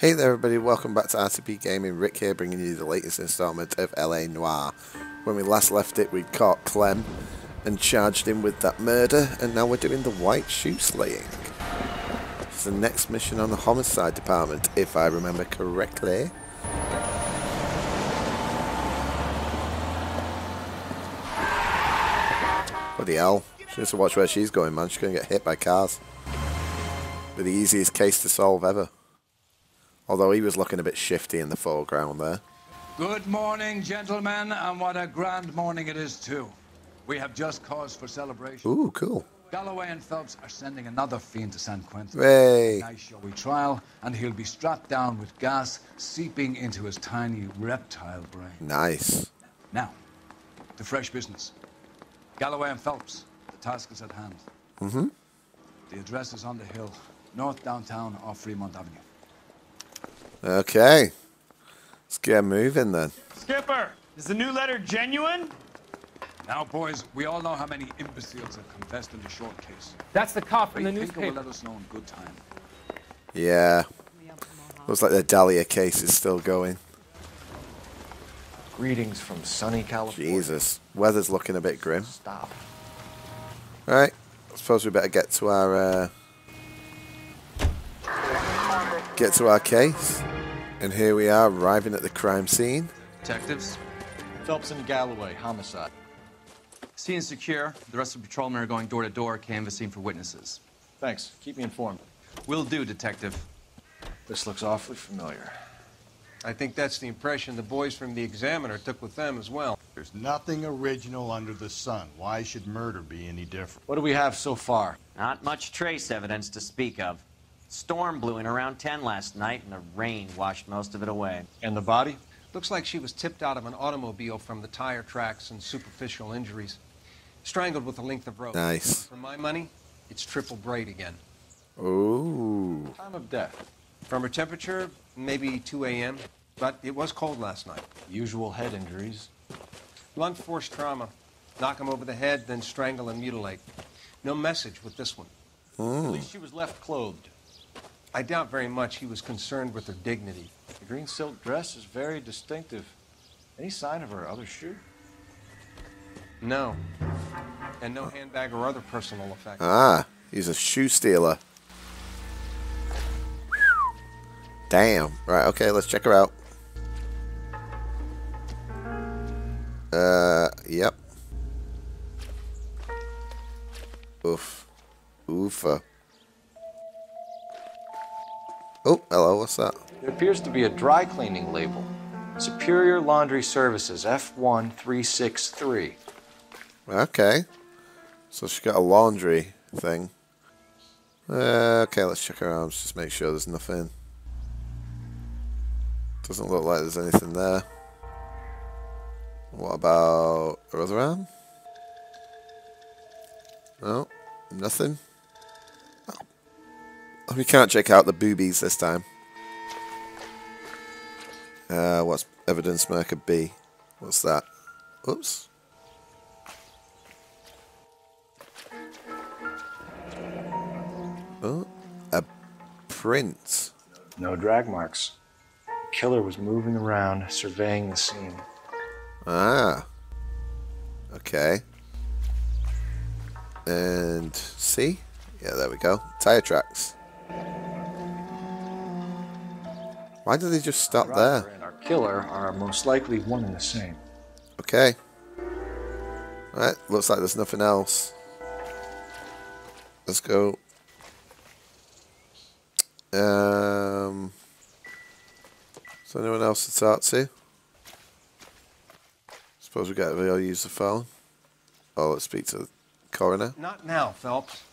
Hey there everybody, welcome back to RTP Gaming. Rick here, bringing you the latest installment of LA Noire. When we last left it, we'd caught Clem and charged him with that murder, and now we're doing the white shoe slaying. It's the next mission on the homicide department, if I remember correctly. Bloody hell, she needs to watch where she's going, man. She's going to get hit by cars. Be the easiest case to solve ever. Although he was looking a bit shifty in the foreground there. Good morning, gentlemen, and what a grand morning it is too. We have just cause for celebration. Ooh, cool. Galloway and Phelps are sending another fiend to San Quentin. Hey. A nice showy trial, and he'll be strapped down with gas seeping into his tiny reptile brain. Nice. Now, to fresh business. Galloway and Phelps, the task is at hand. Mm-hmm. The address is on the hill, north downtown off Fremont Avenue. Okay. Let's get moving then. Skipper, is the new letter genuine? Now, boys, we all know how many imbeciles have confessed in the short case. That's the cop in the We think it will newspaper. let us know in good time. Yeah. Looks like the Dahlia case is still going. Greetings from sunny California. Jesus. Weather's looking a bit grim. Stop. Right. I suppose we better get to our case. And here we are, arriving at the crime scene. Detectives, Phelps and Galloway, homicide. scene is secure. The rest of the patrolmen are going door to door, canvassing for witnesses. Thanks. Keep me informed. Will do, Detective. This looks awfully familiar. I think that's the impression the boys from the Examiner took with them as well. There's nothing original under the sun. Why should murder be any different? What do we have so far? Not much trace evidence to speak of. Storm blew in around 10 last night, and the rain washed most of it away. And the body? Looks like she was tipped out of an automobile from the tire tracks and superficial injuries. Strangled with a length of rope. Nice. For my money, it's triple braid again. Ooh. Time of death. From her temperature, maybe 2 a.m., but it was cold last night. Usual head injuries. Blunt force trauma. Knock him over the head, then strangle and mutilate. No message with this one. At least she was left clothed. I doubt very much he was concerned with her dignity. The green silk dress is very distinctive. Any sign of her other shoe? No. And no handbag or other personal effects. Ah, he's a shoe stealer. Damn. Right, okay, let's check her out. Yep. Oof. Oofa. Oh, hello, what's that? There appears to be a dry cleaning label. Superior Laundry Services, F1363. Okay. So she got a laundry thing. Okay, let's check her arms, just make sure there's nothing. Doesn't look like there's anything there. What about her other arm? No, nothing. Oh, we can't check out the boobies this time. What's evidence marker B? What's that? Oops. Oh, a print. No drag marks. The killer was moving around, surveying the scene. Ah. Okay. And C? Yeah, there we go. Tire tracks. Why did they just stop there? And our killer are most likely one and the same. Okay. Right, looks like there's nothing else. Let's go. Is there anyone else to talk to? Suppose we gotta use the phone. Oh, let's speak to the coroner. Not now, Phelps.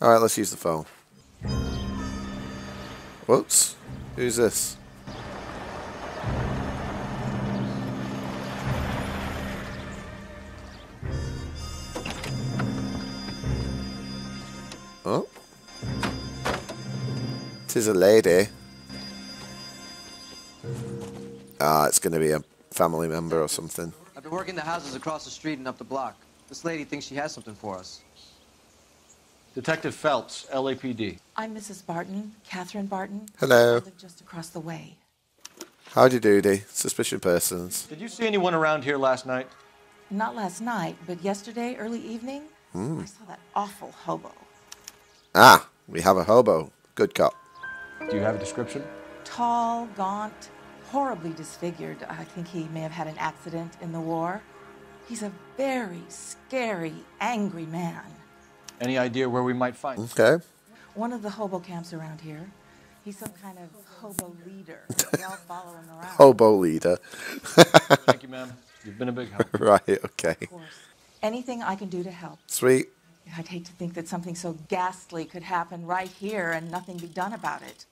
Alright, let's use the phone. Whoops. Who's this? Oh. Tis a lady. Ah, it's going to be a family member or something. I've been working the houses across the street and up the block. This lady thinks she has something for us. Detective Phelps, LAPD. I'm Mrs. Barton, Catherine Barton. Hello. I live just across the way. Howdy doody. Suspicious persons. Did you see anyone around here last night? Not last night, but yesterday, early evening, I saw that awful hobo. Ah, we have a hobo. Good cop. Do you have a description? Tall, gaunt, horribly disfigured. I think he may have had an accident in the war. He's a very scary, angry man. Any idea where we might find him? Okay. One of the hobo camps around here. He's some kind of hobo leader. They all follow him around. Hobo leader. Thank you, ma'am. You've been a big help. Right, okay. Of course. Anything I can do to help. Sweet. I'd hate to think that something so ghastly could happen right here and nothing be done about it.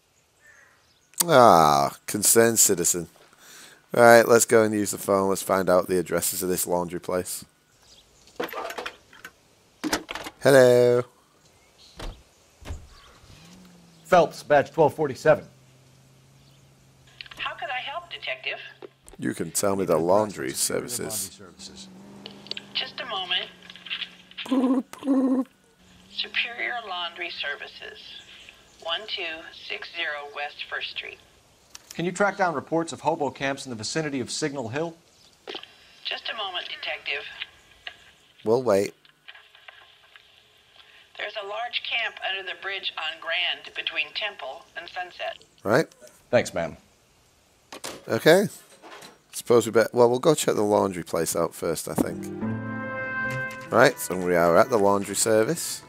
Ah, concerned citizen. Right, let's go and use the phone. Let's find out the addresses of this laundry place. Hello. Phelps, badge 1247. How could I help, Detective? You can tell me the laundry services. Services. Just a moment. Superior Laundry Services, 1260 West 1st Street. Can you track down reports of hobo camps in the vicinity of Signal Hill? Just a moment, Detective. We'll wait. There's a large camp under the bridge on Grand between Temple and Sunset. Right? Thanks, ma'am. Okay. Suppose we better... Well, we'll go check the laundry place out first, I think. Right, so we are at the laundry service.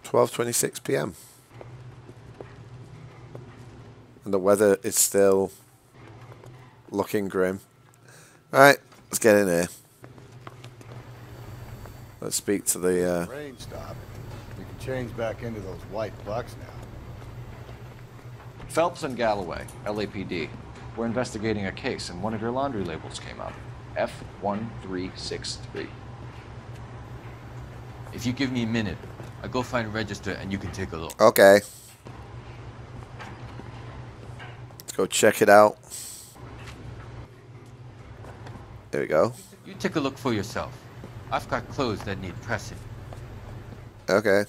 12:26 p.m. And the weather is still looking grim. Alright, let's get in here. Let's speak to the... Rain stop. We can change back into those white bucks now. Phelps and Galloway, LAPD. We're investigating a case, and one of your laundry labels came up. F1363. If you give me a minute, I'll go find a register and you can take a look. Okay. Let's go check it out. There we go. You take a look for yourself. I've got clothes that need pressing. Okay.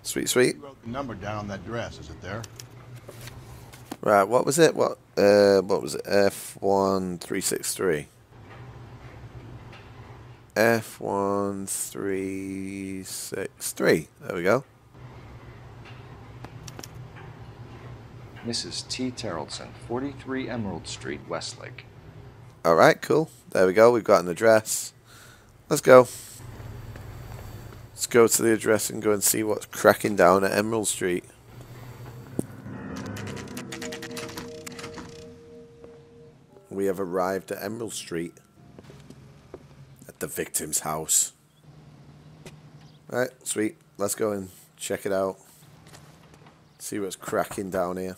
Sweet, sweet. You wrote the number down on that dress. Is it there? Right, what was it? What was it? F1363. F1363. There we go. Mrs. T. Terrellson, 43 Emerald Street, Westlake. Alright, cool. There we go. We've got an address. Let's go. Let's go to the address and go and see what's cracking down at Emerald Street. We have arrived at Emerald Street. At the victim's house. Alright, sweet. Let's go and check it out. See what's cracking down here.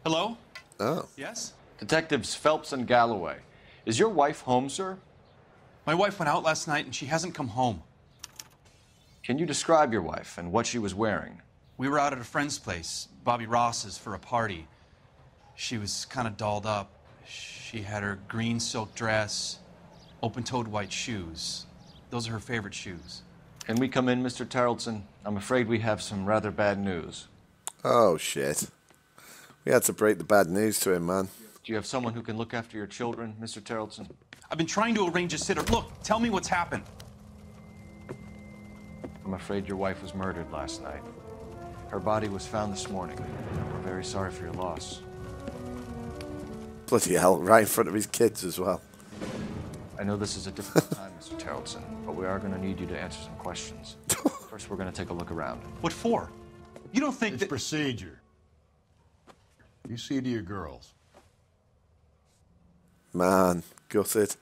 Hello? Oh. Yes? Detectives Phelps and Galloway. Is your wife home, sir? My wife went out last night and she hasn't come home. Can you describe your wife and what she was wearing? We were out at a friend's place, Bobby Ross's, for a party. She was kind of dolled up. She had her green silk dress, open-toed white shoes. Those are her favorite shoes. Can we come in, Mr. Terrellson? I'm afraid we have some rather bad news. Oh, shit. We had to break the bad news to him, man. Do you have someone who can look after your children, Mr. Terrellson? I've been trying to arrange a sitter. Look, tell me what's happened. I'm afraid your wife was murdered last night. Her body was found this morning. We're very sorry for your loss. Bloody hell, right in front of his kids as well. I know this is a difficult time, Mr. Terrellson, but we are going to need you to answer some questions. First, we're going to take a look around. What for? You don't think It's that... procedure. You see to your girls. Man, gutted.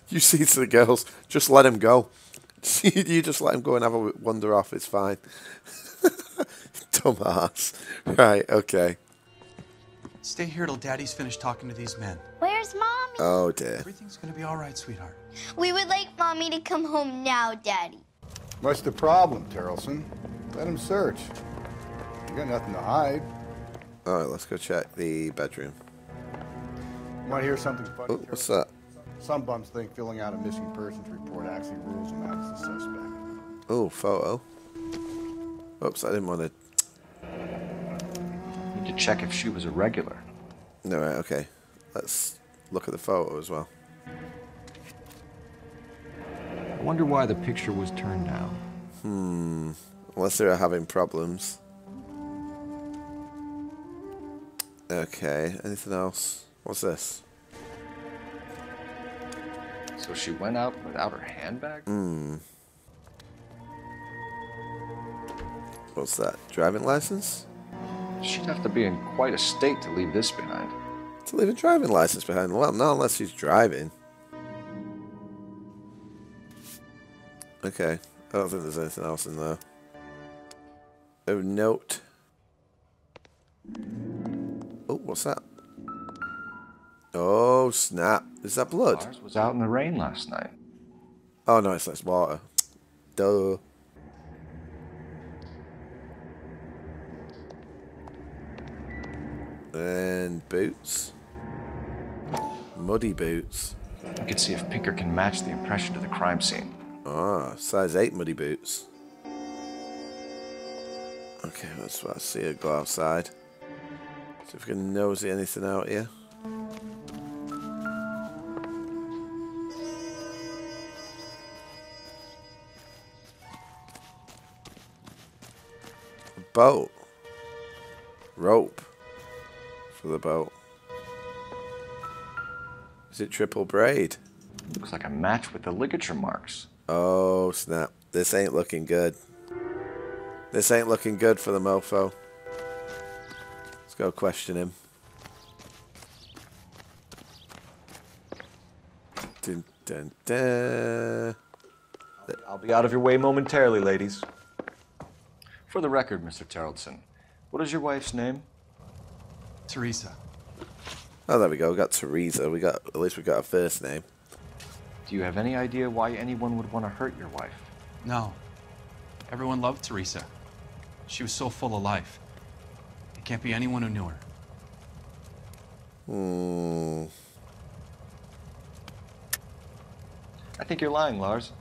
You see to the girls, just let him go. You just let him go and have a wander off, it's fine. Dumbass. Right, okay. Stay here till Daddy's finished talking to these men. Where's Mommy? Oh, dear. Everything's gonna be all right, sweetheart. We would like Mommy to come home now, Daddy. What's the problem, Terrellson? Let him search. You got nothing to hide. Alright, let's go check the bedroom. Want to hear something funny? Oh, what's that? Some bums think filling out a missing persons report actually rules them out as a suspect. Oh, photo. Oops, I didn't want to. Need to check if she was a regular. No, right, okay. Let's look at the photo as well. I wonder why the picture was turned down. Unless they're having problems. Okay, anything else? What's this? So she went out without her handbag? What's that? Driving license? She'd have to be in quite a state to leave this behind. To leave a driving license behind? Well, not unless she's driving. Okay, I don't think there's anything else in there. Oh, note. Oh, what's that? Oh, snap. Is that blood? Lars was out in the rain last night. Oh, no, it's less water. Duh. And boots. Muddy boots. I could see if Pinker can match the impression to the crime scene. Ah, size 8 muddy boots. Okay, that's what I see her go outside. See if we can nosy anything out here. A boat. Rope. For the boat. Is it triple braid? Looks like a match with the ligature marks. Oh, snap. This ain't looking good. This ain't looking good for the mofo. Let's go question him. Dun, dun, dun. I'll be out of your way momentarily, ladies. For the record, Mr. Terrelson, what is your wife's name? Teresa. Oh, there we go. We got Teresa. At least we got a first name. Do you have any idea why anyone would want to hurt your wife? No. Everyone loved Teresa. She was so full of life. It can't be anyone who knew her. I think you're lying, Lars.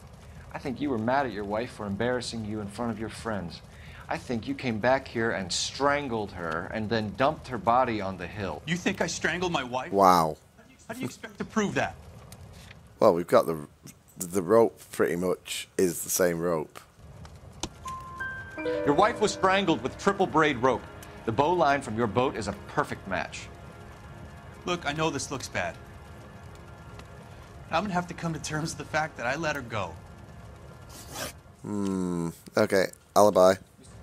I think you were mad at your wife for embarrassing you in front of your friends. I think you came back here and strangled her and then dumped her body on the hill. You think I strangled my wife? Wow. How do you expect to prove that? Well, we've got the rope pretty much is the same rope. Your wife was strangled with triple braid rope. The bow line from your boat is a perfect match. Look, I know this looks bad. I'm gonna have to come to terms with the fact that I let her go. Okay, alibi.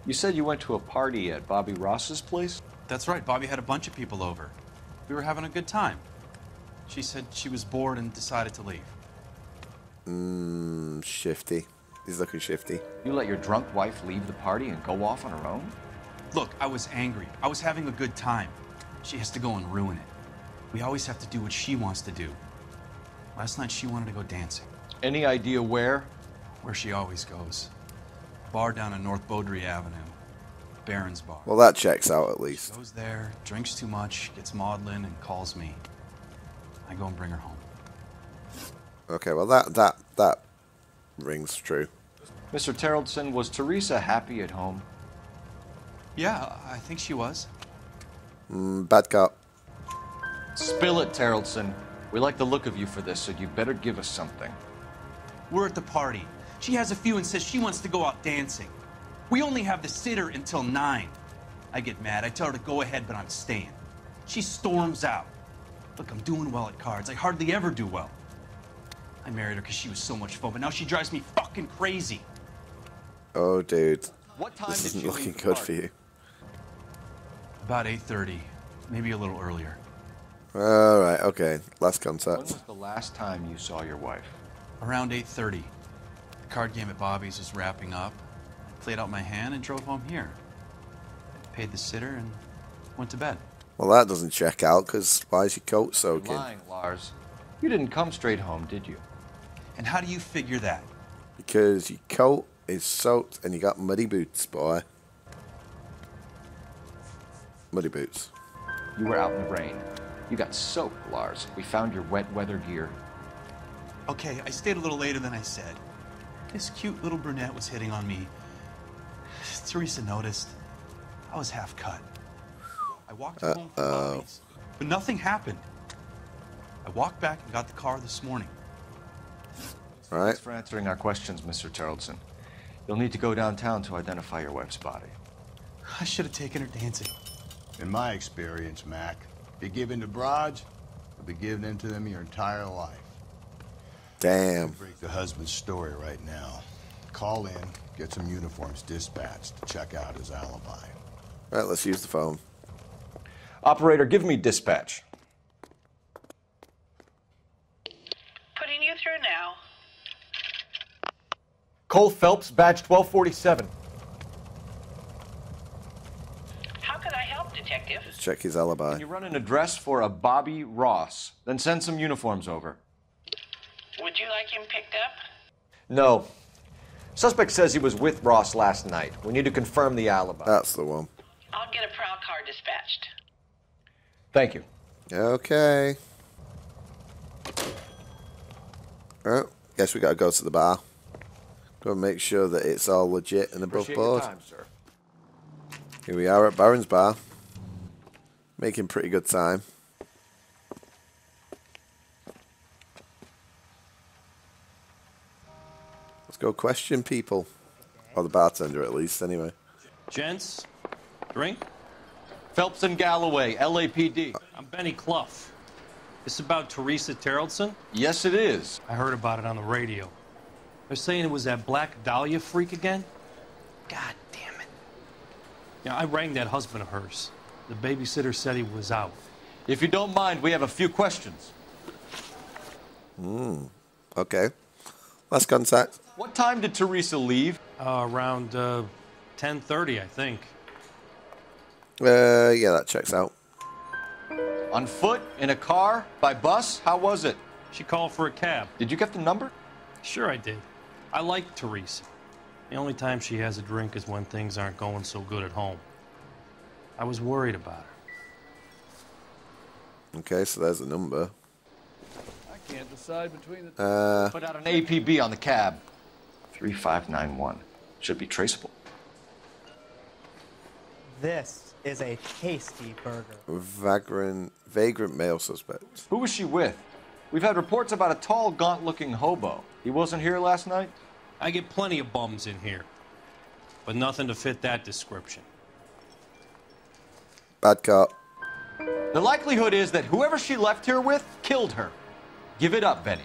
You said you went to a party at Bobby Ross's place? That's right, Bobby had a bunch of people over. We were having a good time. She said she was bored and decided to leave. Shifty. He's looking shifty. You let your drunk wife leave the party and go off on her own? Look, I was angry. I was having a good time. She has to go and ruin it. We always have to do what she wants to do. Last night she wanted to go dancing. Any idea where? Where she always goes. Bar down on North Beaudry Avenue. Baron's Bar. Well, that checks out at least. Goes there, drinks too much, gets maudlin, and calls me. I go and bring her home. Okay, well that rings true. Mr. Terrelson, was Teresa happy at home? Yeah, I think she was. Bad cop. Spill it, Terrelson. We like the look of you for this, so you better give us something. We're at the party. She has a few and says she wants to go out dancing. We only have the sitter until 9. I get mad. I tell her to go ahead, but I'm staying. She storms out. Look, I'm doing well at cards. I hardly ever do well. I married her because she was so much fun, but now she drives me fucking crazy. Oh, dude. What time This did isn't you looking leave the good party? for you. About 8:30, maybe a little earlier. Alright, okay. Last When contact. was the last time you saw your wife? Around 8:30. The card game at Bobby's was wrapping up. I played out my hand and drove home here. Paid the sitter and went to bed. Well, that doesn't check out, because why is your coat You're soaking? lying, Lars. You didn't come straight home, did you? And how do you figure that? Because your coat is soaked and you got muddy boots, boy. Muddy boots. You were out in the rain. You got soaked, Lars. We found your wet weather gear. Okay, I stayed a little later than I said. This cute little brunette was hitting on me. Teresa noticed. I was half cut. I walked her home from Bobby's, but nothing happened. I walked back and got the car this morning. All right. Thanks for answering our questions, Mr. Charlton. You'll need to go downtown to identify your wife's body. I should have taken her dancing. In my experience, Mac, if you give in to broads, you'll be giving in to them your entire life. Damn. Break the husband's story right now. Call in, get some uniforms dispatched to check out his alibi. All right, let's use the phone. Operator, give me dispatch. Putting you through now. Cole Phelps, badge 1247. How could I help, Detective? Let's check his alibi. Can you run an address for a Bobby Ross? Then send some uniforms over. Would you like him picked up? No. Suspect says he was with Ross last night. We need to confirm the alibi. That's the one. I'll get a prowl car dispatched. Thank you. Okay. Well, guess we gotta go to the bar. Go and make sure that it's all legit and above Appreciate board. your time, sir. Here we are at Baron's Bar. Making pretty good time. Let's go question people. Or the bartender, at least, anyway. Gents, drink? Phelps and Galloway, LAPD. I'm Benny Clough. This about Teresa Terrellson? Yes, it is. I heard about it on the radio. They're saying it was that Black Dahlia freak again? God damn it. Yeah, I rang that husband of hers. The babysitter said he was out. If you don't mind, we have a few questions. Okay. Last contact. What time did Teresa leave? Around 10:30, I think. Yeah, that checks out. On foot? In a car? By bus? How was it? She called for a cab. Did you get the number? Sure I did. I like Teresa. The only time she has a drink is when things aren't going so good at home. I was worried about her. Okay, so there's the number. I can't decide between the Put out an APB on the cab. 3591. Should be traceable. This is a tasty burger. Vagrant male suspect. Who was she with? We've had reports about a tall, gaunt-looking hobo. He wasn't here last night? I get plenty of bums in here, but nothing to fit that description. Bad cop. The likelihood is that whoever she left here with killed her. Give it up, Benny.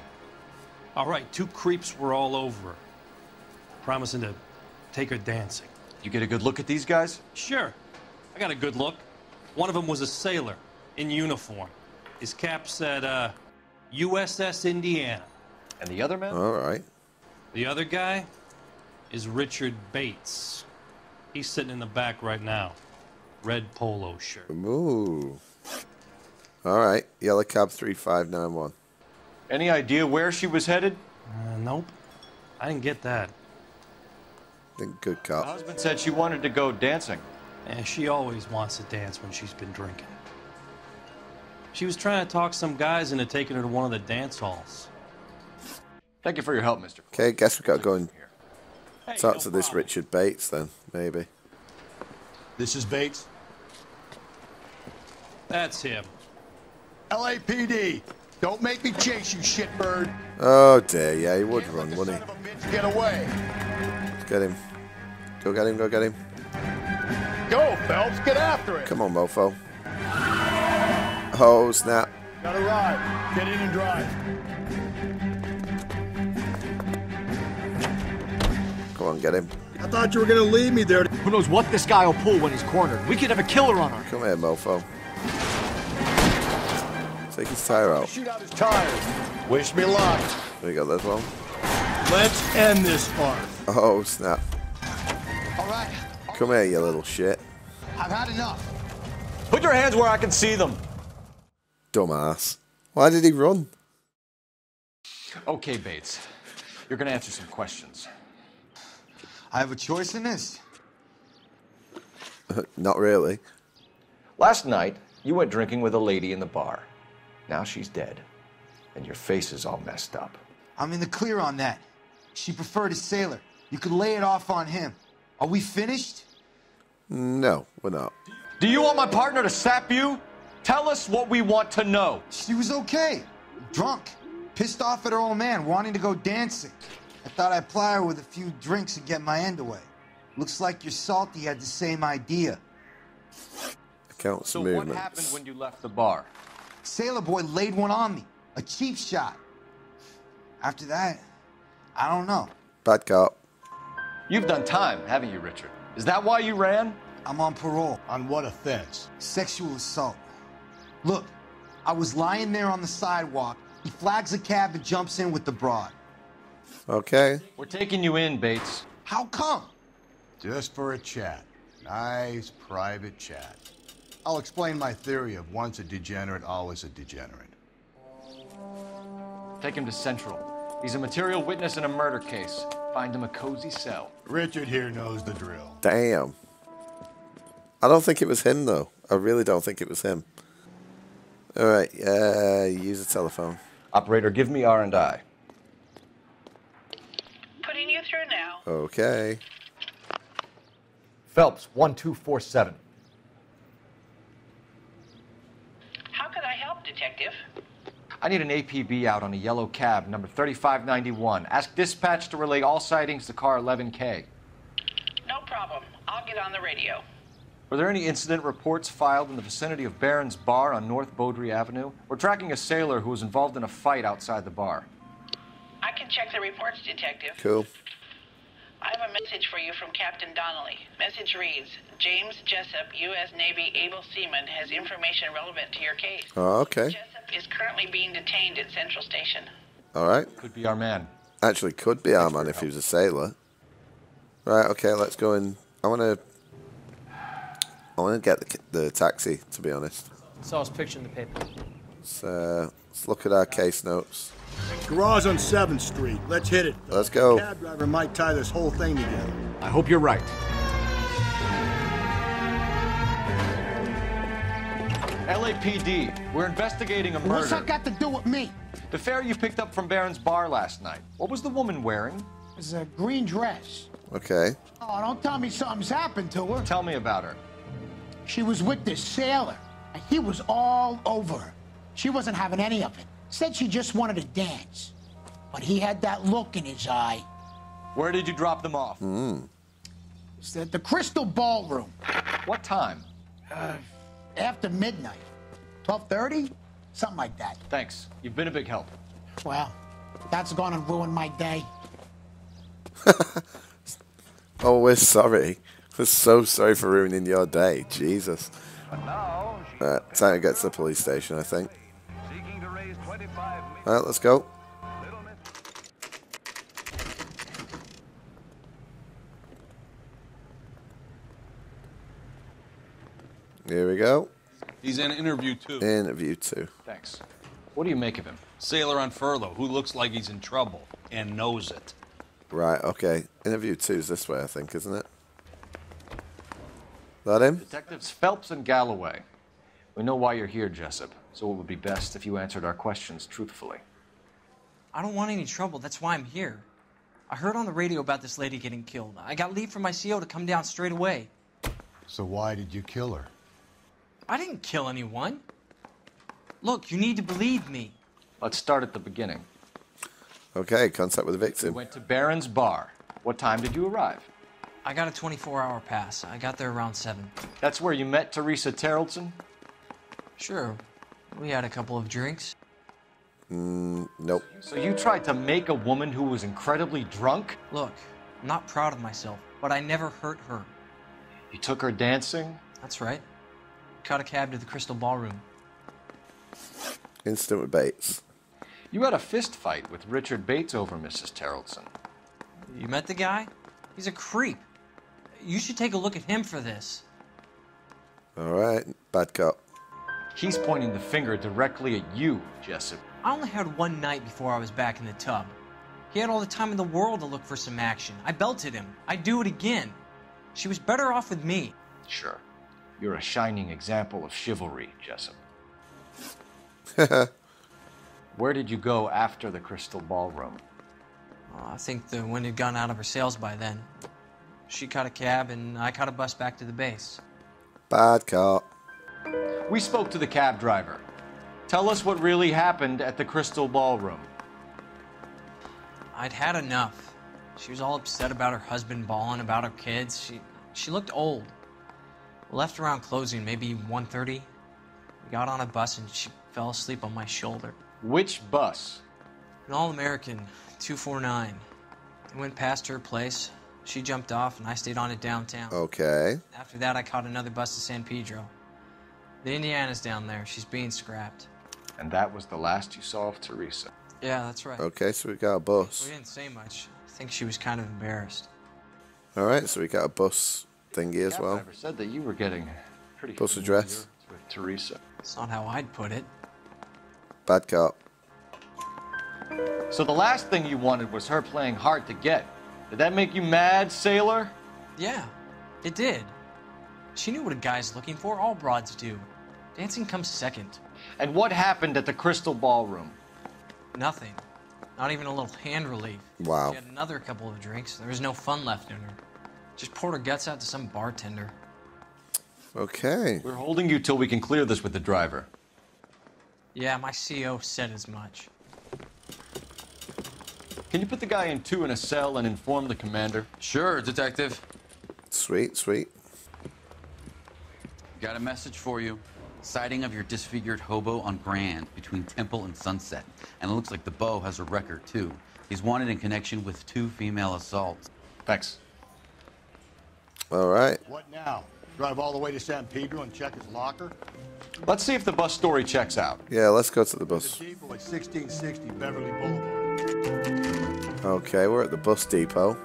All right, 2 creeps were all over her, promising to take her dancing. You get a good look at these guys? Sure. I got a good look. One of them was a sailor in uniform. His cap said, USS Indiana. And the other man? All right. The other guy is Richard Bates. He's sitting in the back right now. Red polo shirt. Ooh. All right. Yellow cab 3591. Any idea where she was headed? Nope. I didn't get that. Think good The cop. husband said she wanted to go dancing. And she always wants to dance when she's been drinking. She was trying to talk some guys into taking her to one of the dance halls. Thank you for your help, Mr. Okay, guess we got to go and Hey, talk no to this problem. Richard Bates then, maybe. This is Bates. That's him. LAPD, don't make me chase you, shitbird. Oh dear, yeah, he would run, wouldn't he? Son of a bitch, get away. Let's get him. Go get him, go get him. Go, Phelps, get after it. Come on, mofo. Oh, snap. Got a ride. Get in and drive. Come on, get him. I thought you were gonna leave me there. Who knows what this guy will pull when he's cornered? We could have a killer on our hands. Come here, mofo. Take his tire out. Shoot out his tires. Wish me luck. There you go, there's one. Let's end this part. Oh, snap. All right. Come here, you little shit. I've had enough. Put your hands where I can see them. Dumbass. Why did he run? Okay, Bates. You're gonna answer some questions. I have a choice in this. Not really. Last night, You went drinking with a lady in the bar. Now she's dead. And your face is all messed up. I'm in the clear on that. She preferred a sailor. You could lay it off on him. Are we finished? No, we're not. Do you want my partner to sap you? Tell us what we want to know. She was okay. Drunk. Pissed off at her old man, wanting to go dancing. I thought I'd ply her with a few drinks and get my end away. Looks like your Salty had the same idea. Accounts So movements. what happened when you left the bar? Sailor boy laid one on me. A cheap shot. After that, I don't know. Bad cop. You've done time, haven't you, Richard? Is that why you ran? I'm on parole. On what offense? Sexual assault. Look, I was lying there on the sidewalk. He flags a cab and jumps in with the broad. Okay. We're taking you in, Bates. How come? Just for a chat. Nice, private chat. I'll explain my theory of once a degenerate, always a degenerate. Take him to Central. He's a material witness in a murder case. Find him a cozy cell. Richard here knows the drill. Damn. I don't think it was him, though. I really don't think it was him. All right, use the telephone. Operator, give me R&I. Putting you through now. Okay. Phelps, 1247. How could I help, Detective? I need an APB out on a yellow cab, number 3591. Ask dispatch to relay all sightings to car 11K. No problem. I'll get on the radio. Were there any incident reports filed in the vicinity of Barron's Bar on North Beaudry Avenue? We're tracking a sailor who was involved in a fight outside the bar. I can check the reports, Detective. Cool. I have a message for you from Captain Donnelly. Message reads, James Jessup, U.S. Navy able seaman, has information relevant to your case. Oh, okay. Jessup is currently being detained at Central Station. All right. Could be our man. Actually, could be our man if he was a sailor. Right, okay, let's go and... I want to get the taxi, to be honest. Saw his picture in the paper. So, let's look at our case notes. Garage on 7th Street. Let's hit it. Let's go. The cab driver might tie this whole thing together. I hope you're right. LAPD, we're investigating a murder. What's that got to do with me? The fare you picked up from Barron's Bar last night. What was the woman wearing? It was a green dress. Okay. Oh, don't tell me something's happened to her. Tell me about her. She was with this sailor, and he was all over her. She wasn't having any of it. Said she just wanted to dance. But he had that look in his eye. Where did you drop them off? It's at the Crystal Ballroom. What time? After midnight. 12:30? Something like that. Thanks. You've been a big help. Well, that's gonna ruin my day. Oh, we're sorry. We're so sorry for ruining your day. Jesus. Right, time to get to the police station, I think. Alright, let's go. Here we go. He's in interview 2. Interview 2. Thanks. What do you make of him? Sailor on furlough who looks like he's in trouble and knows it. Right, okay. Interview 2 is this way, I think, isn't it? That him? Detectives Phelps and Galloway. We know why you're here, Jessup, so it would be best if you answered our questions truthfully. I don't want any trouble. That's why I'm here. I heard on the radio about this lady getting killed. I got leave from my CO to come down straight away. So why did you kill her? I didn't kill anyone. Look, you need to believe me. Let's start at the beginning. Okay, contact with the You victim. went to Barron's Bar. What time did you arrive? I got a 24-hour pass. I got there around 7. That's where you met Teresa Terrellson? Sure. We had a couple of drinks. Nope. So you tried to make a woman who was incredibly drunk? Look, I'm not proud of myself, but I never hurt her. You took her dancing? That's right. Caught a cab to the Crystal Ballroom. Instant with Bates. You had a fist fight with Richard Bates over Mrs. Terrellson. You met the guy? He's a creep. You should take a look at him for this. Alright, bad cop. He's pointing the finger directly at you, Jessup. I only had one night before I was back in the tub. He had all the time in the world to look for some action. I belted him. I'd do it again. She was better off with me. Sure. You're a shining example of chivalry, Jessup. Where did you go after the Crystal Ballroom? I think the wind had gone out of her sails by then. She caught a cab, and I caught a bus back to the base. Bad cop. We spoke to the cab driver. Tell us what really happened at the Crystal Ballroom. I'd had enough. She was all upset about her husband bawling about her kids. She looked old. We left around closing, maybe 1:30. We got on a bus, and she fell asleep on my shoulder. Which bus? An All-American, 249. I went past her place. She jumped off, and I stayed on it downtown. Okay. After that, I caught another bus to San Pedro. The Indiana's down there. She's being scrapped. And that was the last you saw of Teresa? Yeah, that's right. Okay, so we got a bus. We didn't say much. I think she was kind of embarrassed. Alright, so we got a bus thingy as well. The cab driver said that you were getting pretty bus address with Teresa. It's not how I'd put it. Bad cop. So the last thing you wanted was her playing hard to get. Did that make you mad, sailor? Yeah, it did. She knew what a guy's looking for. All broads do. Dancing comes second. And what happened at the Crystal Ballroom? Nothing. Not even a little hand relief. Wow. She had another couple of drinks. There was no fun left in her. Just poured her guts out to some bartender. Okay. We're holding you till we can clear this with the driver. Yeah, my CO said as much. Can you put the guy in 2 in a cell and inform the commander? Sure, Detective. Sweet, sweet. Got a message for you. Sighting of your disfigured hobo on Grand between Temple and Sunset. And it looks like the beau has a record, too. He's wanted in connection with 2 female assaults. Thanks. All right. What now? Drive all the way to San Pedro and check his locker? Let's see if the bus story checks out. Yeah, let's go to the bus. The depot at 1660 Beverly Boulevard. Okay, we're at the bus depot.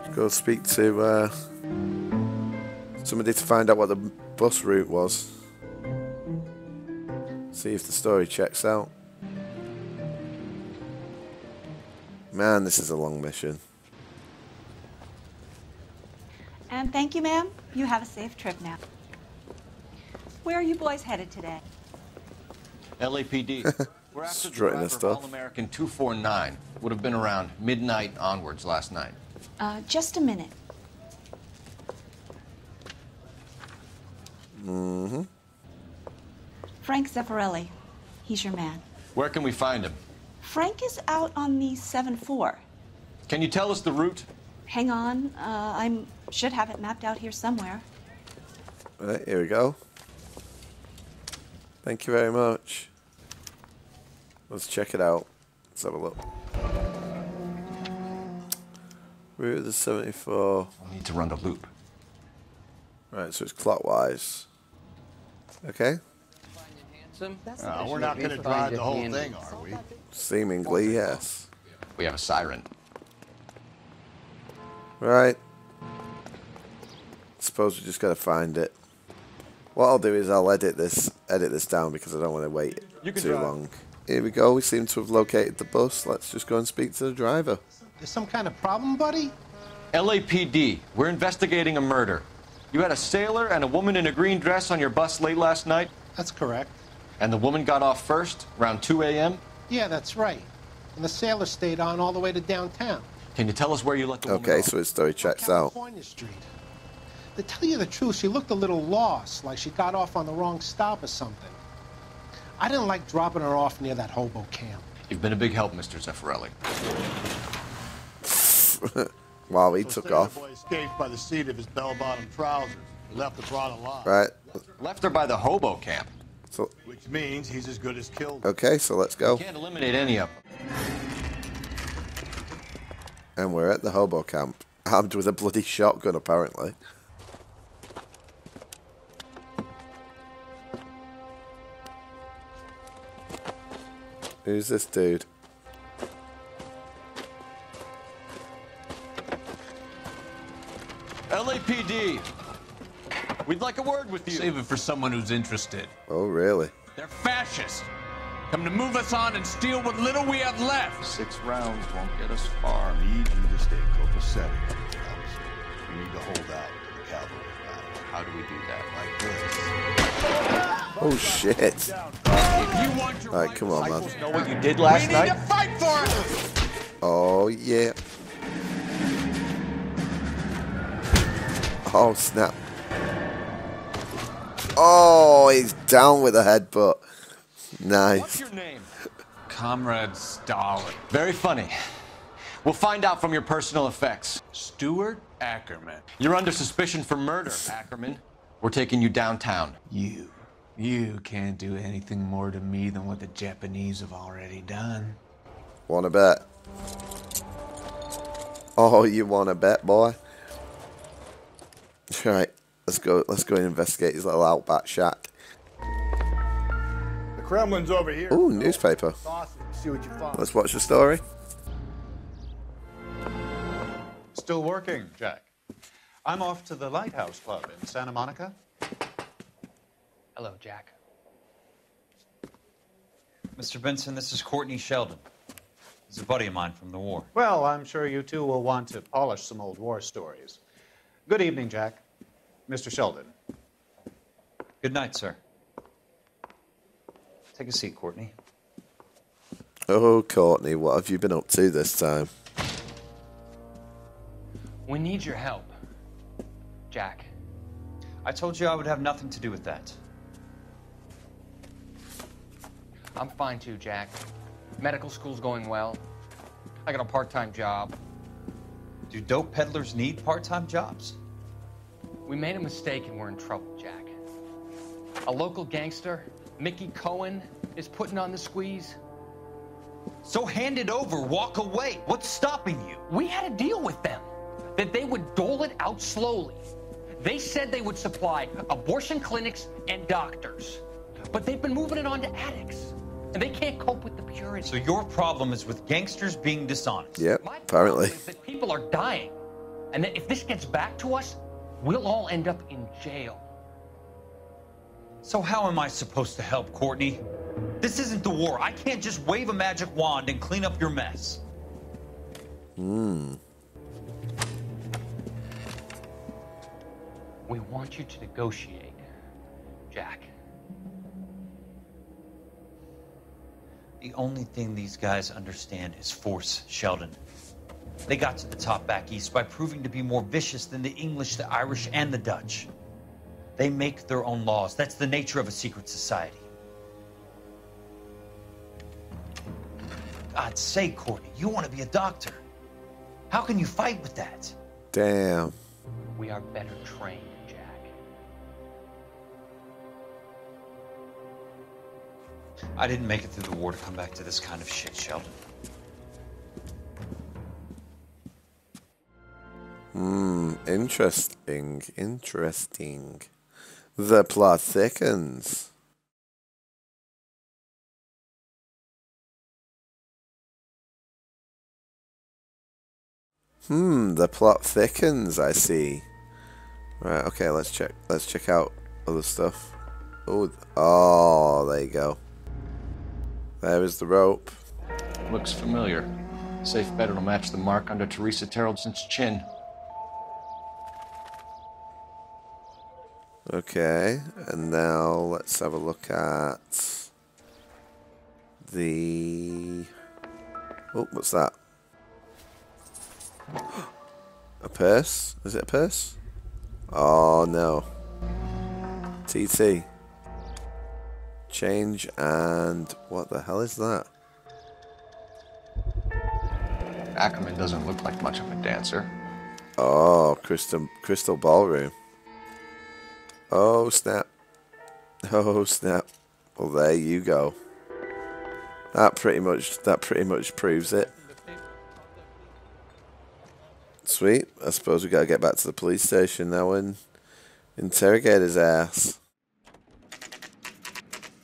Let's go speak to somebody to find out what the bus route was. See if the story checks out. Man, this is a long mission. And thank you, ma'am. You have a safe trip now. Where are you boys headed today? LAPD. We're after the Strutting driver his of stuff. All-American 249. Would have been around midnight onwards last night. Just a minute. Mm-hmm. Frank Zeffirelli. He's your man. Where can we find him? Frank is out on the 7-4. Can you tell us the route? Hang on. I should have it mapped out here somewhere. Right, here we go. Thank you very much. Let's check it out. Let's have a look. Route of the 74. We'll need to run the loop. Right, so it's clockwise. Okay. We're not going to drive the whole thing, are we? Seemingly, yes. We have a siren. Right. Suppose we just gotta find it. What I'll do is I'll edit this down because I don't want to wait too long. Here we go. We seem to have located the bus. Let's just go and speak to the driver. There's some kind of problem, buddy? LAPD. We're investigating a murder. You had a sailor and a woman in a green dress on your bus late last night? That's correct. And the woman got off first, around 2 a.m.? Yeah, that's right. And the sailor stayed on all the way to downtown. Can you tell us where you let the woman Okay, off? so his story checks out. California Street. To tell you the truth, she looked a little lost, like she got off on the wrong stop or something. I didn't like dropping her off near that hobo camp. You've been a big help, Mr. Zeffirelli. Wow, he took off. The boy escaped by the seat of his bell-bottom trousers. He left the broad alive. Right. Left her by the hobo camp. So, which means he's as good as killed her. okay, so let's go. You can't eliminate any of them. And we're at the hobo camp. Armed with a bloody shotgun, apparently. Who's this dude? LAPD. We'd like a word with you. Save it for someone who's interested. Oh, really? They're fascists. Come to move us on and steal what little we have left. 6 rounds won't get us far. I need you to stay copacetic, fellas. We need to hold out until the cavalry arrive. How do we do that? Like this. Oh shit! Alright, come on, man. Know what you did last night? We need to fight for it! Oh yeah. Oh snap. Oh, he's down with a headbutt. Nice. What's your name? Comrade Stalin. Very funny. We'll find out from your personal effects. Stuart Ackerman. You're under suspicion for murder, Ackerman. We're taking you downtown. You can't do anything more to me than what the Japanese have already done. Wanna bet? Oh, you wanna bet, boy? Right, let's go and investigate his little outback shack. The Kremlin's over here. Ooh, newspaper. See what you find. Let's watch the story. Still working, Jack. I'm off to the Lighthouse Club in Santa Monica. Hello, Jack. Mr. Benson, this is Courtney Sheldon. He's a buddy of mine from the war. Well, I'm sure you two will want to polish some old war stories. Good evening, Jack. Mr. Sheldon. Good night, sir. Take a seat, Courtney. Oh, Courtney, what have you been up to this time? We need your help, Jack. I told you I would have nothing to do with that. I'm fine too, Jack. Medical school's going well. I got a part-time job. Do dope peddlers need part-time jobs? We made a mistake and we're in trouble, Jack. A local gangster, Mickey Cohen, is putting on the squeeze. So hand it over, walk away. What's stopping you? We had a deal with them that they would dole it out slowly. They said they would supply abortion clinics and doctors, but they've been moving it on to addicts, and they can't cope with the purity. So your problem is with gangsters being dishonest? Yep, apparently. Is that people are dying, and that if this gets back to us, we'll all end up in jail. So how am I supposed to help, Courtney? This isn't the war. I can't just wave a magic wand and clean up your mess. We want you to negotiate, Jack. The only thing these guys understand is force, Sheldon. They got to the top back east by proving to be more vicious than the English, the Irish, and the Dutch. They make their own laws. That's the nature of a secret society. God's sake, Courtney, you want to be a doctor. How can you fight with that? Damn. We are better trained, Jack. I didn't make it through the war to come back to this kind of shit, Sheldon. Interesting. Interesting. The plot thickens. The plot thickens, I see. Right, okay, let's check out other stuff. Oh, there you go. There is the rope. Looks familiar. Safe bet it'll match the mark under Teresa Terrelson's chin. Okay, and now let's have a look at the... Oh, what's that? A purse? Is it a purse? Oh no. TT. Change and... What the hell is that? Ackerman doesn't look like much of a dancer. Oh, crystal ballroom. Oh snap. Oh snap. Well, there you go. That pretty much proves it. Sweet. I suppose we gotta get back to the police station now and interrogate his ass.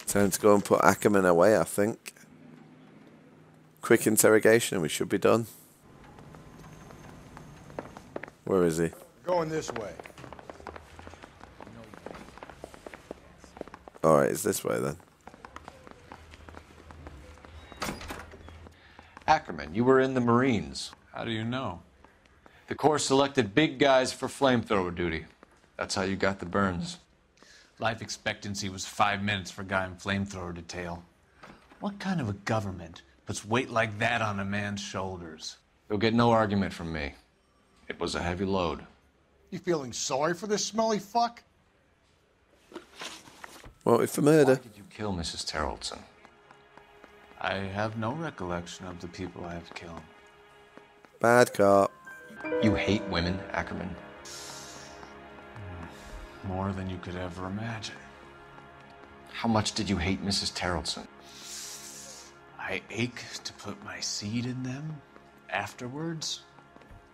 Time to go and put Ackerman away, I think. Quick interrogation and we should be done. Where is he? Going this way. Alright, it's this way then. Ackerman, you were in the Marines. How do you know? The Corps selected big guys for flamethrower duty. That's how you got the burns. Life expectancy was 5 minutes for a guy in flamethrower detail. What kind of a government puts weight like that on a man's shoulders? You'll get no argument from me. It was a heavy load. You feeling sorry for this smelly fuck? Wanted for murder. Why did you kill Mrs. Terrellson? I have no recollection of the people I have killed. Bad cop. You hate women, Ackerman? More than you could ever imagine. How much did you hate Mrs. Terrellson? I ache to put my seed in them. Afterwards,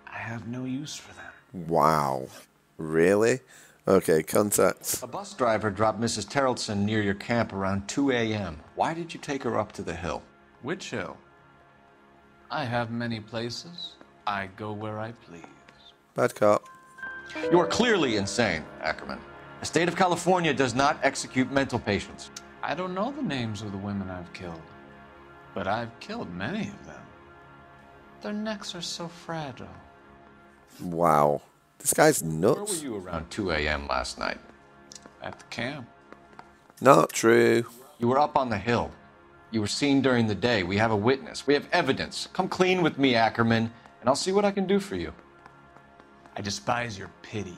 I have no use for them. Wow. Really? Okay, contact. A bus driver dropped Mrs. Terrellson near your camp around 2 a.m. Why did you take her up to the hill? Which hill? I have many places. I go where I please. Bad cop. You are clearly insane, Ackerman. The state of California does not execute mental patients. I don't know the names of the women I've killed, but I've killed many of them. Their necks are so fragile. Wow. This guy's nuts. Where were you around 2 a.m. last night? At the camp. Not true. You were up on the hill. You were seen during the day. We have a witness. We have evidence. Come clean with me, Ackerman, and I'll see what I can do for you. I despise your pity.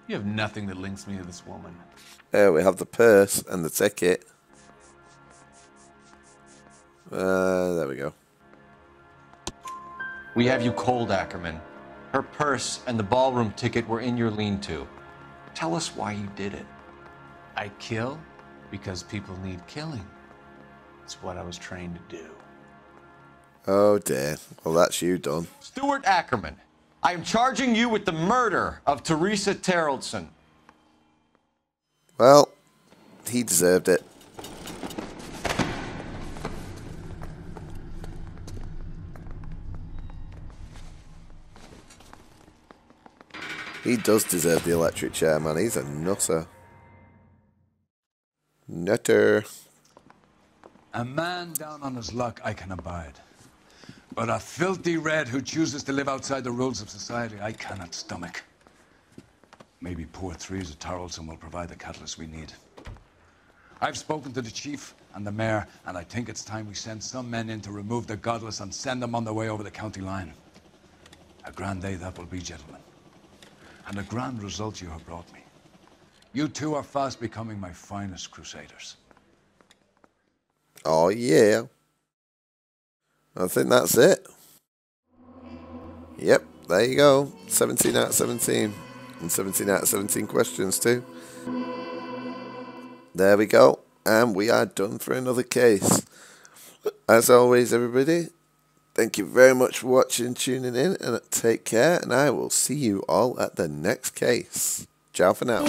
You have nothing that links me to this woman. There we have the purse and the ticket. There we go. We have you cold, Ackerman. Her purse and the ballroom ticket were in your lean-to. Tell us why you did it. I kill because people need killing. It's what I was trained to do. Oh dear. Well, that's you done. Stuart Ackerman, I am charging you with the murder of Teresa Terrellson. Well, he deserved it. He does deserve the electric chair, man. He's a nutter. Nutter. A man down on his luck I can abide. But a filthy red who chooses to live outside the rules of society I cannot stomach. Maybe poor Teresa Terrellson will provide the catalyst we need. I've spoken to the chief and the mayor, and I think it's time we send some men in to remove the godless and send them on their way over the county line. A grand day that will be, gentlemen. And a grand result you have brought me. You two are fast becoming my finest crusaders. Oh, yeah. I think that's it. Yep, there you go. 17 out of 17. And 17 out of 17 questions, too. There we go. And we are done for another case. As always, everybody, thank you very much for watching, tuning in, and take care. And I will see you all at the next case. Ciao for now.